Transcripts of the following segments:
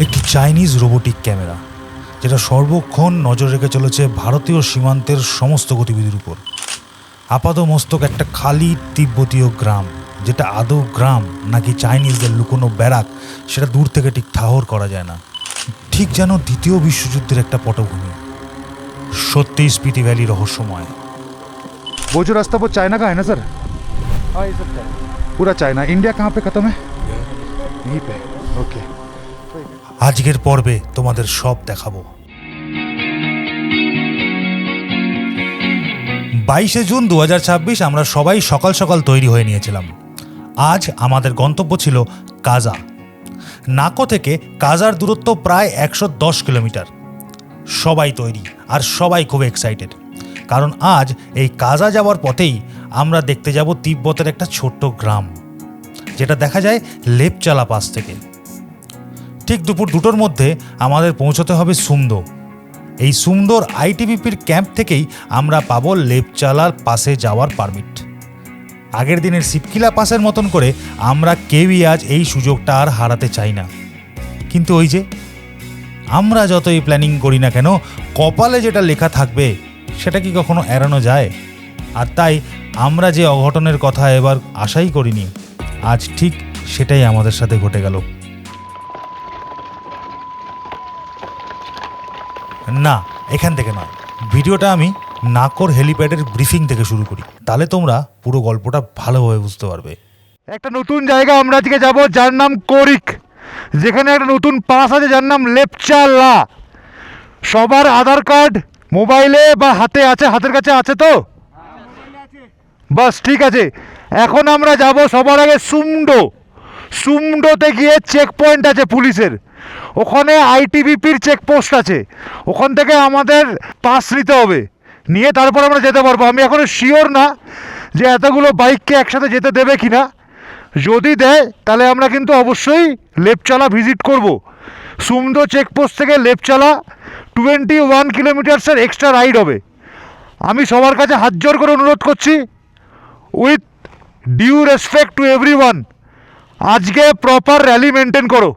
একটি Chinese robotic camera, যেটা সর্বক্ষণ নজর রেখে চলেছে ভারতীয় সীমান্তের সমস্ত গতিবিধির উপর। আপাত মস্তক একটা খালি তিব্বতীয় গ্রাম, যেটা আদৌ গ্রাম নাকি চাইনিজদের লুকোনো ব্যারাক সেটা দূর থেকে ঠিক ঠাহর করা যায় না। ঠিক যেন দ্বিতীয় বিশ্বযুদ্ধের একটা পটভূমি। সত্যিই স্পিতি ভ্যালি রহস্যময়। वो जो रास्ता वो चाइना का है ना सर? हाँ ये सब चाहिए। पूरा चाइना। इंडिया कहाँ पे खत्म है? यहीं पे। ओके। আজকের পর্বে তোমাদের সব দেখাবো। 22শে জুন 2026 আমরা সবাই সকাল সকাল তৈরি হয়ে নিয়েছিলাম। আজ আমাদের গন্তব্য ছিল কাজা। নাকো থেকে কাজার দূরত্ব প্রায় 110 কিলোমিটার। সবাই তৈরি আর সবাই খুব এক্সাইটেড, কারণ আজ এই কাজা যাওয়ার পথেই আমরা দেখতে যাব তিব্বতের একটা ছোট্ট গ্রাম, যেটা দেখা যায় লেপচালা পাস থেকে। ঠিক দুপুর 2টোর মধ্যে আমাদের পৌঁছতে হবে সুমদো। এই সুমদোর আইটিবিপির ক্যাম্প থেকেই আমরা পাবো লেপচালার পাসে যাওয়ার পারমিট। আগের দিনের শিবকিলা পাসের মতন করে আমরা কেউই আজ এই সুযোগটা আর হারাতে চাই না। কিন্তু ওই যে, আমরা যতই প্ল্যানিং করি না কেন, কপালে যেটা লেখা থাকবে সেটা কি কখনো এড়ানো যায়? আর তাই আমরা যে অঘটনের কথা এবার আশাই করিনি, আজ ঠিক সেটাই আমাদের সাথে ঘটে গেল। না, এখান থেকে নয়, ভিডিওটা আমি নাকোর হেলিপ্যাডের ব্রিফিং থেকে শুরু করি, তাহলে তোমরা পুরো গল্পটা ভালোভাবে বুঝতে পারবে। একটা নতুন জায়গা আমরা আজকে যাব, যার নাম কোরিক, যেখানে একটা নতুন পাস আছে যার নাম লেপচালা। সবার আধার কার্ড মোবাইলে বা হাতে আছে, হাতের কাছে আছে তো? বাস ঠিক আছে। এখন আমরা যাব সবার আগে সুমডো। সুমডোতে গিয়ে চেক পয়েন্ট আছে পুলিশের, ওখানে আইটিবিপির চেকপোস্ট আছে, ওখান থেকে আমাদের পাস নিতে হবে, নিয়ে তারপর আমরা যেতে পারবো। আমি এখনও শিওর না যে এতগুলো বাইককে একসাথে যেতে দেবে কিনা। যদি দেয় তাহলে আমরা কিন্তু অবশ্যই লেপচালা ভিজিট করব। সুমদো চেকপোস্ট থেকে লেপচালা 21 কিলোমিটার্সের এক্সট্রা রাইড হবে। আমি সবার কাছে হাত জোর করে অনুরোধ করছি, with due respect to everyone, আজকে প্রপার র্যালি মেনটেন করো।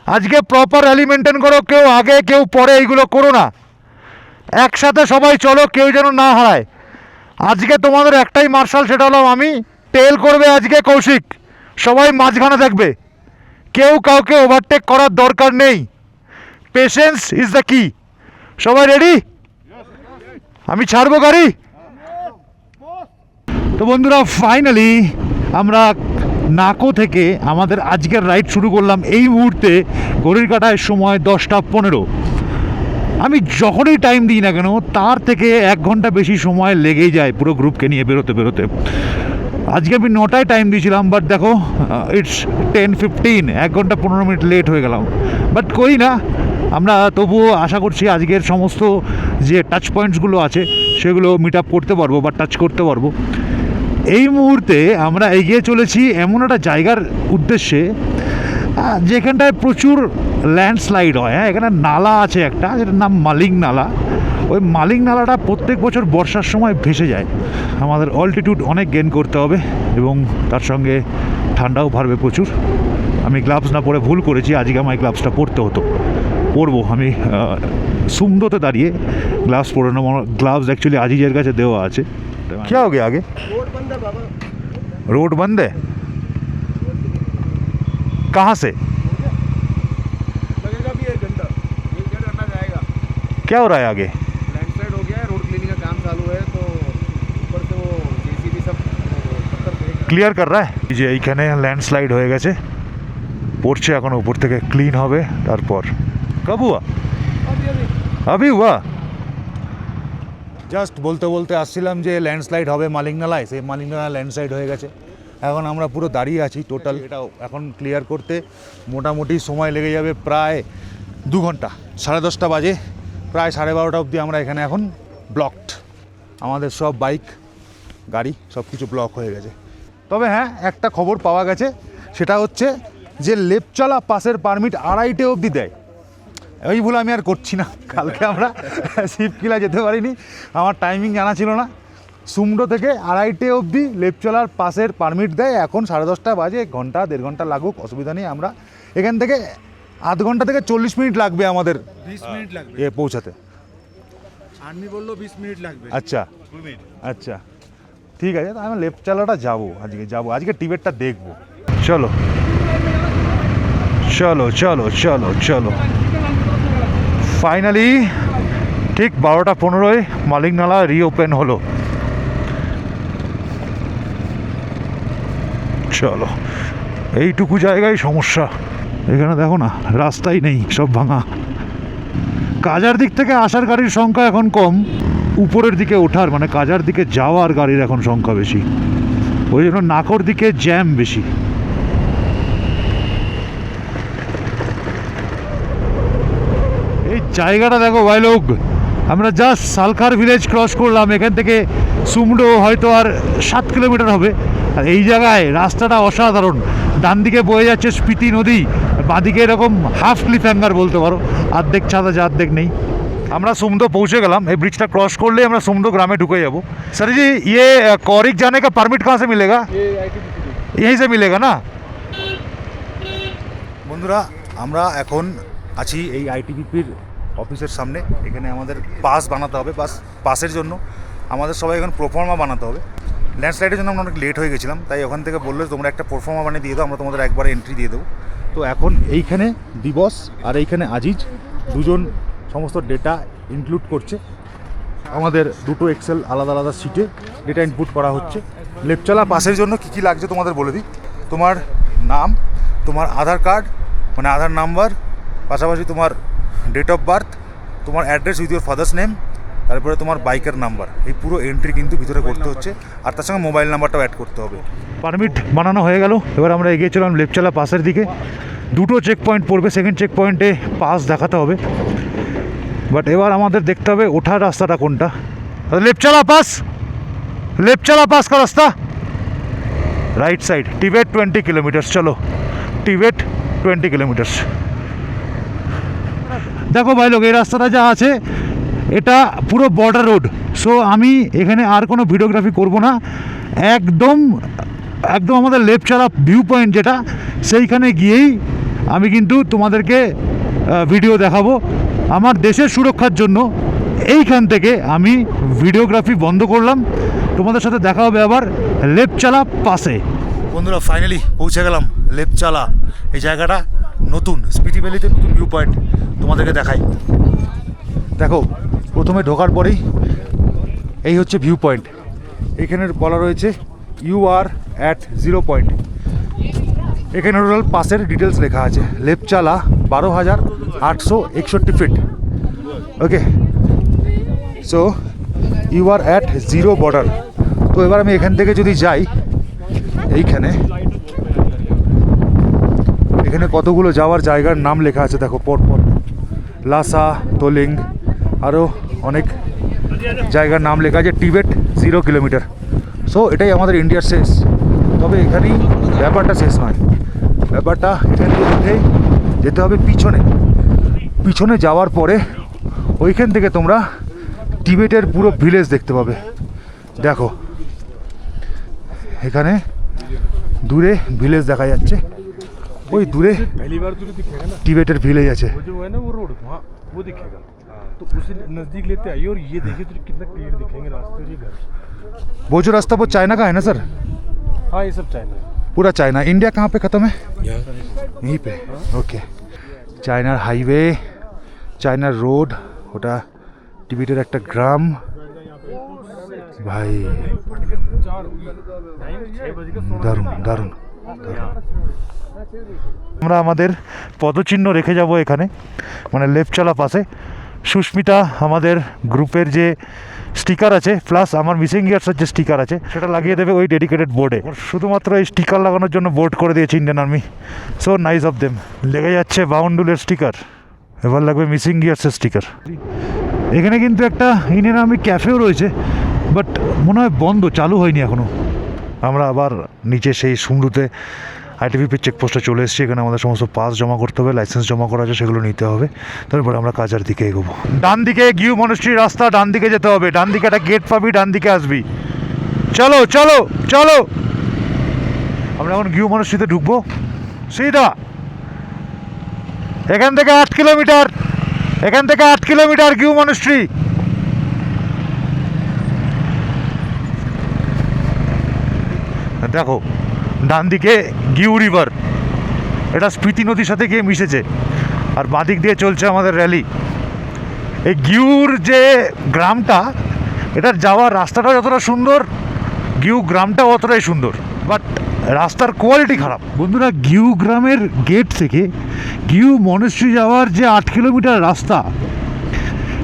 আজকে প্রপার র্যালি মেনটেন করো, কেউ আগে কেউ পরে এইগুলো করো না। একসাথে সবাই চলো, কেউ যেন না হারায়। আজকে তোমাদের একটাই মার্শাল, সেটা হলো আমি। টেল করবে আজকে কৌশিক, সবাই মাঝখানে থাকবে, কেউ কাউকে ওভারটেক করার দরকার নেই। পেশেন্স ইজ দ্য কি। সবাই রেডি? আমি ছাড়বো গাড়ি। তো বন্ধুরা, ফাইনালি আমরা নাকো থেকে আমাদের আজকের রাইড শুরু করলাম। এই মুহূর্তে ঘড়ির কাঁটায় সময় 10টা 15। আমি যখনই টাইম দিই না কেন, তার থেকে 1 ঘন্টা বেশি সময় লেগেই যায় পুরো গ্রুপকে নিয়ে বেরোতে বেরোতে। আজকে আমি 9টায় টাইম দিয়েছিলাম, বাট দেখো ইটস 10:15, 1 ঘন্টা 15 মিনিট লেট হয়ে গেলাম। বাট কই না, আমরা তবুও আশা করছি আজকের সমস্ত যে টাচ পয়েন্টসগুলো আছে সেগুলো মিট আপ করতে পারবো বা টাচ করতে পারবো। এই মুহূর্তে আমরা এগিয়ে চলেছি এমন একটা জায়গার উদ্দেশ্যে যেখানটায় প্রচুর ল্যান্ডস্লাইড হয়। হ্যাঁ, এখানে নালা আছে একটা, যেটার নাম মালিং নালা। ওই মালিং নালাটা প্রত্যেক বছর বর্ষার সময় ভেসে যায়। আমাদের অল্টিটিউড অনেক গেইন করতে হবে এবং তার সঙ্গে ঠান্ডাও বাড়বে প্রচুর। আমি গ্লাভস না পরে ভুল করেছি, আজকে আমার গ্লাভসটা পরতে হতো। পরবো আমি সুমদোতে দাঁড়িয়ে গ্লাভস পরে নেবো। গ্লাভস অ্যাকচুয়ালি আজিজের কাছে দেওয়া আছে। क्या हो गया आगे? रोड बंद है बाबा। रोड बंद है? कहाँ से? लगेगा भी 1 घंटा। 1 घंटा जाएगा। क्या हो रहा है आगे? लैंडस्लाइड हो गया है, रोड क्लीनिंग का काम चालू है, तो ऊपर से वो जेसीबी सब पत्थर फेंक ক্লিয়ার কর রা এই যে এইখানে ল্যান্ডস্লাইড হয়ে গেছে, পড়ছে এখন উপর থেকে, ক্লিন হবে তারপর। কব হুয়া? আবি হুয়া। জাস্ট বলতে বলতে আসছিলাম যে ল্যান্ডস্লাইড হবে মালিংনালায়, সেই মালিংনালা ল্যান্ডস্লাইড হয়ে গেছে। এখন আমরা পুরো দাঁড়িয়ে আছি। টোটাল এটা এখন ক্লিয়ার করতে মোটামুটি সময় লেগে যাবে প্রায় 2 ঘন্টা। 10:30 বাজে, প্রায় 12:30 অবধি আমরা এখানে এখন ব্লকড। আমাদের সব বাইক গাড়ি সব কিছু ব্লক হয়ে গেছে। তবে হ্যাঁ, একটা খবর পাওয়া গেছে, সেটা হচ্ছে যে লেপচালা পাসের পারমিট 2:30 অবধি দেয়। ওই ভুল আমি আর করছি না। কালকে আমরা শিবকিলা যেতে পারিনি, আমার টাইমিং জানা ছিল না। সুমডো থেকে 2:30 অবধি লেপচালার পাসের পারমিট দেয়। এখন 10:30 বাজে, 1 ঘন্টা 1.5 ঘন্টা লাগুক, অসুবিধা নেই। আমরা এখান থেকে আধ ঘন্টা থেকে 40 মিনিট লাগবে আমাদের 20 মিনিট লাগবে এ পৌঁছাতে। আর্মি বললো 20 মিনিট লাগবে আচ্ছা আচ্ছা ঠিক আছে, আমি লেফট চালাটা যাবো, আজকে টিবেটটা দেখবো। চলো চলো চলো চলো চলো ফাইনালি ঠিক 12:15 মালিক নালা রিওপেন হলো। চলো, এইটুকু জায়গায় সমস্যা, এখানে দেখো না রাস্তাই নেই, সব ভাঙা। কাজার দিক থেকে আসার গাড়ির সংখ্যা এখন কম, উপরের দিকে ওঠার মানে কাজার দিকে যাওয়ার গাড়ির এখন সংখ্যা বেশি, ওই জন্য নাকর দিকে জ্যাম বেশি। এই জায়গাটা দেখো ভাই লোক, আমরা জাস্ট সালখার ভিলেজ ক্রস করলাম, এখান থেকে সুমডো হয়তো আর 7 কিলোমিটার হবে। আর এই জায়গায় রাস্তাটা অসাধারণ, ডান দিকে বয়ে যাচ্ছে স্পিতি নদী, বাঁদিকে এরকম হাফ ক্লিফ হ্যাঙ্গার বলতে পারো, অর্ধেক ছাদা যা অর্ধেক নেই। আমরা सुमदो पहुंचे गलम, ये ब्रिज क्रॉस कर ले আমরা सुमदो ग्रामे ढुके जाबो। सर जी ये कौरिक जाने का परमिट कहाँ से मिलेगा? ये आईटीबीपी यहीं से मिलेगा না? বন্ধুরা আমরা এখন আছি এই আইটিবিপির অফিসের সামনে, এখানে আমাদের পাস বানাতে হবে, পাসের জন্য আমাদের সবাই এখন প্রোফর্মা বানাতে হবে। ল্যান্ডস্লাইডের জন্য আমরা অনেক লেট হয়ে গেছিলাম, তাই ওখান থেকে বললো তোমরা একটা প্রোফর্মা বানিয়ে দিয়ে দাও, আমরা তোমাদের একবারে এন্ট্রি দিয়ে দেবো। তো এখন এইখানে দিবস আর এইখানে আজিজ দুজন সমস্ত ডেটা ইনক্লুড করছে, আমাদের দুটো এক্সেল আলাদা আলাদা সিটে ডেটা ইনপুট করা হচ্ছে। লেপচালা পাসের জন্য কী কী লাগছে তোমাদের বলে দিই। তোমার নাম, তোমার আধার কার্ড মানে আধার নাম্বার, পাশাপাশি তোমার ডেট অফ বার্থ, তোমার address with your father's name, তারপরে তোমার বাইকের নাম্বার, এই পুরো এন্ট্রি কিন্তু ভিতরে করতে হচ্ছে, আর তার সঙ্গে মোবাইল নাম্বারটাও অ্যাড করতে হবে। পারমিট বানানো হয়ে গেল, এবার আমরা এগিয়েছিলাম লেপচালা পাসের দিকে। দুটো চেক পয়েন্ট পড়বে, সেকেন্ড চেক পয়েন্টে পাস দেখাতে হবে, বাট এবার আমাদের দেখতে হবে ওঠার রাস্তাটা কোনটা। লেপচালা পাস কা রাস্তা রাইট সাইড, টিবেট 20 কিলোমিটার্স। চলো টিবেট 20 কিলোমিটার্স। দেখো ভাই লোক, এই রাস্তাটা যা আছে এটা পুরো বর্ডার রোড, সো আমি এখানে আর কোনো ভিডিওগ্রাফি করব না, একদম আমাদের লেপচালা ভিউ পয়েন্ট যেটা, সেইখানে গিয়েই আমি কিন্তু তোমাদেরকে ভিডিও দেখাবো। আমার দেশের সুরক্ষার জন্য এইখান থেকে আমি ভিডিওগ্রাফি বন্ধ করলাম, তোমাদের সাথে দেখা হবে আবার লেপচালা পাসে। বন্ধুরা ফাইনালি পৌঁছে গেলাম লেপচালা, এই জায়গাটা নতুন স্পিতি ভ্যালিতে নতুন ভিউ পয়েন্ট, তোমাদেরকে দেখাই। দেখো প্রথমে ঢোকার পরেই এই হচ্ছে ভিউ পয়েন্ট, এখানে বলা রয়েছে ইউ আর অ্যাট 0 পয়েন্ট, এখানে টোটাল পাসের ডিটেলস লেখা আছে। Lepchala 12,861 feet, okay, so you are at 0 border. তো এবার আমি এখান থেকে যদি যাই, এখানে কতগুলো যাওয়ার জায়গার নাম লেখা আছে দেখো পরপর, লাসা, তোলিং, আরও অনেক জায়গার নাম লেখা আছে। টিবেট 0 কিলোমিটার, সো এটাই আমাদের ইন্ডিয়ার শেষ। তবে এখানেই ব্যাপারটা শেষ নয়, ব্যাপারটা এখান থেকে উঠেই যেতে হবে পিছনে যাওয়ার পরে ওইখান থেকে তোমরা টিবেটের পুরো ভিলেজ দেখতে পাবে। দেখো এখানে দূরে ভিলেজ দেখা যাচ্ছে, ওই দূরে पहली बार तुझे दिखेगा ना টিবেটের ভিলেজ আছে। वो जो है ना वो रोड वहाँ वो दिखेगा, तो उसे नजदीक लेते आइए और ये देखिए तुझे कितना क्लियर दिखेंगे रास्ते और ये घर। वो जो रास्ता वो चाइना का है ना सर? हाँ ये सब चाइना है। पूरा चाइना। इंडिया कहाँ पे ख़त्म है? यहाँ यहीं पे, ওকে। চায়নার হাইওয়ে, চায়নার রোড, ওটা টিবেটের একটা গ্রাম ভাই, দারুণ দারুণ দারুণ। আমরা আমাদের পদচিহ্ন রেখে যাব এখানে, মানে লেপচালা পাশে। সুস্মিতা আমাদের গ্রুপের যে স্টিকার আছে, প্লাস আমার মিসিং ইয়ার্সের যে স্টিকার আছে, সেটা লাগিয়ে দেবে ওই ডেডিকেটেড বোর্ডে। শুধুমাত্র এই স্টিকার লাগানোর জন্য বোর্ড করে দিয়েছে Indian army, so nice of them. লেগে যাচ্ছে বাউন্ডুলের স্টিকার, এবার লাগবে মিসিং ইয়ার্সের স্টিকার। এখানে কিন্তু একটা ইন্ডিয়ান আর্মি ক্যাফেও রয়েছে, বাট মনে হয় বন্ধ, চালু হয়নি এখনও। আমরা আবার নিচে সেই সুমরুতে আইটিবিপির চেকপোস্টে চলে এসেছি, এখানে আমাদের সমস্ত পাস জমা করতে হবে, লাইসেন্স জমা করা আছে, সেগুলো নিতে হবে, তারপরে আমরা কাজার দিকে এগোবো। ডান দিকে গিউ মনস্ট্রির রাস্তা, ডান দিকে যেতে হবে, ডান দিকে একটা গেট পাবি, ডান দিকে আসবি। চলো চলো চলো, আমরা এখন গিউ মনস্ট্রিতে ঢুকবো সিধা। এখান থেকে 8 কিলোমিটার, এখান থেকে 8 কিলোমিটার গিউ মনেস্ট্রি। দেখো ডান দিকে গিউ রিভার, এটা স্পিতি নদীর সাথে গিয়ে মিশেছে, আর বাঁদিক দিয়ে চলছে আমাদের র্যালি। এই গিউর যে গ্রামটা, এটার যাওয়ার রাস্তাটা যতটা সুন্দর, গিউ গ্রামটাও অতটাই সুন্দর, বাট রাস্তার কোয়ালিটি খারাপ। বন্ধুরা, গিউ গ্রামের গেট থেকে গিউ মনেস্ট্রি যাওয়ার যে 8 কিলোমিটার রাস্তা,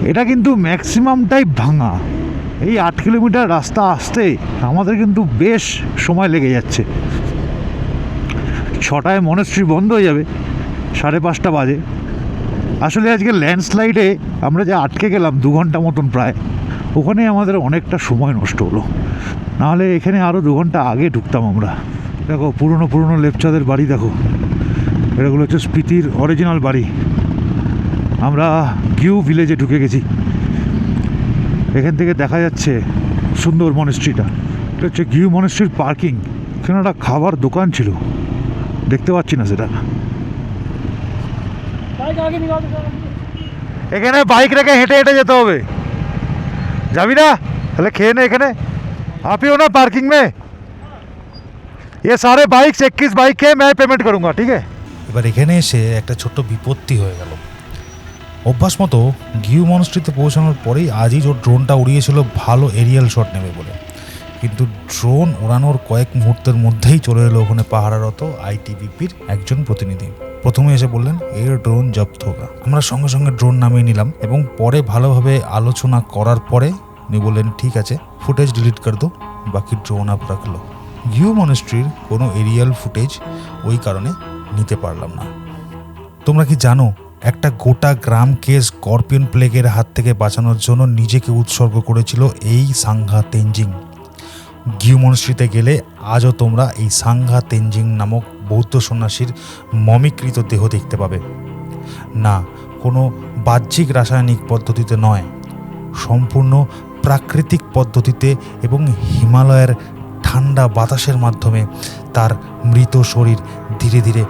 এটা কিন্তু ম্যাক্সিমামটাই ভাঙা। এই 8 কিলোমিটার রাস্তা আসতে আমাদের কিন্তু বেশ সময় লেগে যাচ্ছে। 6টায় মনেস্ট্রি বন্ধ হয়ে যাবে, 5:30 বাজে। আসলে আজকে ল্যান্ডস্লাইডে আমরা যে আটকে গেলাম 2 ঘন্টা মতন প্রায়, ওখানে আমাদের অনেকটা সময় নষ্ট হলো, নাহলে এখানে আরও 2 ঘন্টা আগে ঢুকতাম আমরা। দেখো পুরনো পুরনো লেপচাদের বাড়ি, দেখো এগুলো হচ্ছে স্পিতির অরিজিনাল বাড়ি। আমরা গিউ ভিলেজে ঢুকে গেছি, এখান থেকে দেখা যাচ্ছে সুন্দর মনেস্ট্রিটা। এটা হচ্ছে গিউ মনেস্ট্রির পার্কিং। এখানে একটা খাবার দোকান ছিল, দেখতে পাচ্ছি না সেটা। এখানে বাইক রেখে হেঁটে হেঁটে যেতে হবে, যাবি না? তাহলে খেয়ে নে এখানে, আপিও না पार्किंग में। ये सारे बाइक 21 बाइक के मैं पेमेंट करूँगा, ठीक है? এবার এখানে এসে একটা ছোট্ট বিপত্তি হয়ে গেল। অভ্যাস মতো গিউ মনস্ট্রিতে পৌঁছানোর পরেই আজিজ ওর ড্রোনটা উড়িয়েছিল ভালো এরিয়াল শট নেবে বলে, কিন্তু ড্রোন ওড়ানোর কয়েক মুহূর্তের মধ্যেই চলে এলো ওখানে পাহারারত আইটিবিপির একজন প্রতিনিধি। প্রথমে এসে বললেন এর ড্রোন জব্দ হোগা। আমরা সঙ্গে সঙ্গে ড্রোন নামিয়ে নিলাম এবং পরে ভালোভাবে আলোচনা করার পরে উনি বললেন ঠিক আছে, ফুটেজ ডিলিট করে দো, বাকি ড্রোন আপ রাখলো। গিউ মনেস্ট্রির কোনো এরিয়াল ফুটেজ ওই কারণে নিতে পারলাম না। তোমরা কি জানো একটা গোটা গ্রামকে স্করপিয়ন প্লেগের হাত থেকে বাঁচানোর জন্য নিজেকে উৎসর্গ করেছিল এই সাংঘা তেনজিং। গিউ মনেস্ট্রিতে গেলে আজও তোমরা এই সাংঘা তেনজিং নামক বৌদ্ধ সন্ন্যাসীর মমিকৃত দেহ দেখতে পাবে। না, কোনো বাহ্যিক রাসায়নিক পদ্ধতিতে নয়, সম্পূর্ণ প্রাকৃতিক পদ্ধতিতে এবং হিমালয়ের ঠান্ডা বাতাসের মাধ্যমে তার মৃত শরীর ধীরে ধীরে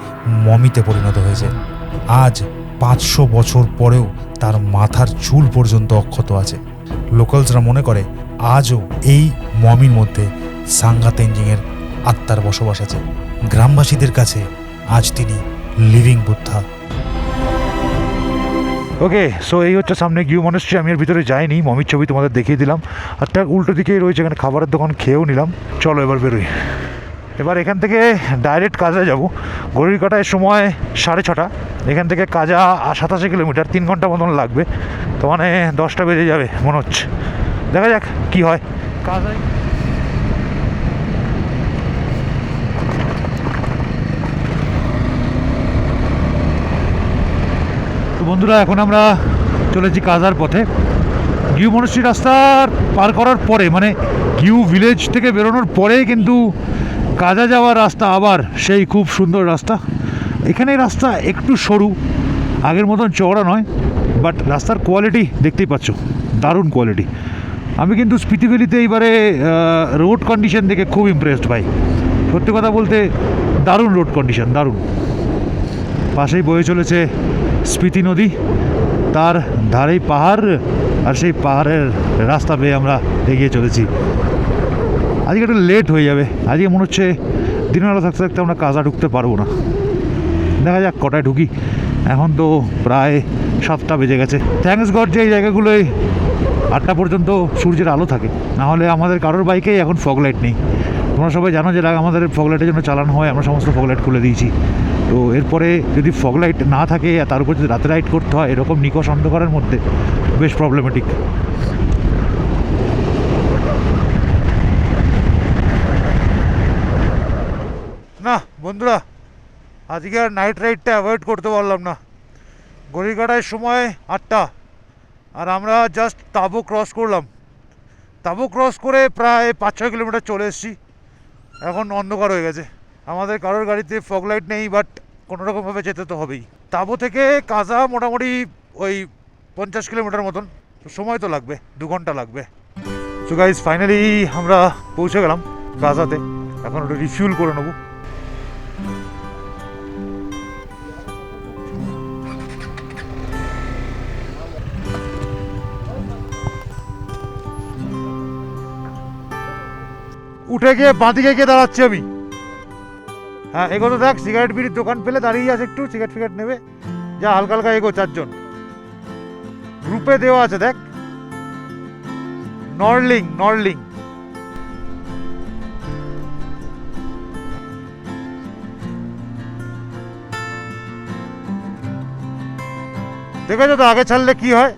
মমিতে পরিণত হয়েছে। আজ 500 বছর পরেও তার মাথার চুল পর্যন্ত অক্ষত আছে। লোকালসরা মনে করে আজও এই মমির মধ্যে সাংঘা তেনজিংয়ের আত্মার বসবাস আছে। গ্রামবাসীদের কাছে আজ তিনি লিভিং বুদ্ধা। ওকে, সো এই হচ্ছে সামনে গিউ মনেস্ট্রি। আমি এর ভিতরে যাইনি, মমির ছবি তোমাদের দেখিয়ে দিলাম, আর তার উল্টো দিকেই রয়েছে এখানে খাবারের দোকান, খেয়েও নিলাম। চলো এবার বেরোই। এবার এখান থেকে ডাইরেক্ট কাজা যাব। ঘড়ির কাটায় সময় 6:30। এখান থেকে কাজা 87 কিলোমিটার, 3 ঘন্টা মতন লাগবে। তো মানে 10টা বেজে যাবে মনে হচ্ছে, দেখা যাক কি হয়। কাজায় তো বন্ধুরা, এখন আমরা চলেছি কাজার পথে। গিউ মনেস্ট্রি রাস্তা পার করার পরে, মানে গিউ ভিলেজ থেকে বেরোনোর পরেই কিন্তু কাজা যাওয়ার রাস্তা আবার সেই খুব সুন্দর রাস্তা। এখানে রাস্তা একটু সরু, আগের মতন চওড়া নয়, বাট রাস্তার কোয়ালিটি দেখতেই পাচ্ছ, দারুণ কোয়ালিটি। আমি কিন্তু স্পিতি ভ্যালিতে এইবারে রোড কন্ডিশন দেখে খুব ইমপ্রেসড ভাই, সত্যি কথা বলতে দারুণ রোড কন্ডিশন, দারুণ। পাশেই বয়ে চলেছে স্পিতি নদী, তার ধারেই পাহাড়, আর সেই পাহাড়ের রাস্তা পেয়ে আমরা এগিয়ে চলেছি। আজকে একটু লেট হয়ে যাবে, আজকে মনে হচ্ছে দিনের বেলা থাকতে থাকতে আমরা কাজা ঢুকতে পারবো না। দেখা যাক কটায় ঢুকি। এখন তো প্রায় 7টা বেজে গেছে। থ্যাঙ্কস গড যে এই জায়গাগুলোয় 8টা পর্যন্ত সূর্যের আলো থাকে, না হলে আমাদের কারোর বাইকেই এখন ফগ লাইট নেই। তোমরা সবাই জানো যে আমাদের ফগ লাইটের জন্য চালানো হয়, আমরা সমস্ত ফগ লাইট খুলে দিয়েছি। তো এরপরে যদি ফগ লাইট না থাকে, তার উপর যদি রাতে রাইড করতে হয় এরকম নিকষ অন্ধকারের মধ্যে, বেশ প্রবলেমেটিক। না বন্ধুরা, আজকে আর নাইট রাইডটা অ্যাভয়েড করতে পারলাম না। ঘড়ির কাটায় সময় 8টা, আর আমরা জাস্ট তাবু ক্রস করলাম। তাবু ক্রস করে প্রায় 5-6 কিলোমিটার চলে এসেছি। এখন অন্ধকার হয়ে গেছে, আমাদের কারোর গাড়িতে ফগ লাইট নেই, বাট কোনোরকমভাবে যেতে তো হবেই। তাবু থেকে কাজা মোটামুটি ওই 50 কিলোমিটার মতন, সময় তো লাগবে, 2 ঘন্টা লাগবে। সো গাইজ, ফাইনালি আমরা পৌঁছে গেলাম কাজাতে। এখন ওটা রিফিউল করে নেবো। উঠে গিয়ে বাঁদিকে গিয়ে দাঁড়াচ্ছি আমি। হ্যাঁ এগোতে দেখ, সিগারেট বিড়ির দোকান পেলে দাঁড়িয়ে আছে, একটু সিগারেট ফিগারেট নেবে। যা হালকা হালকা এগো, 4 জন গ্রুপে দেওয়া আছে দেখ। নরলিং নরলিং। দেখেছো তো আগে ছাড়লে কি হয়।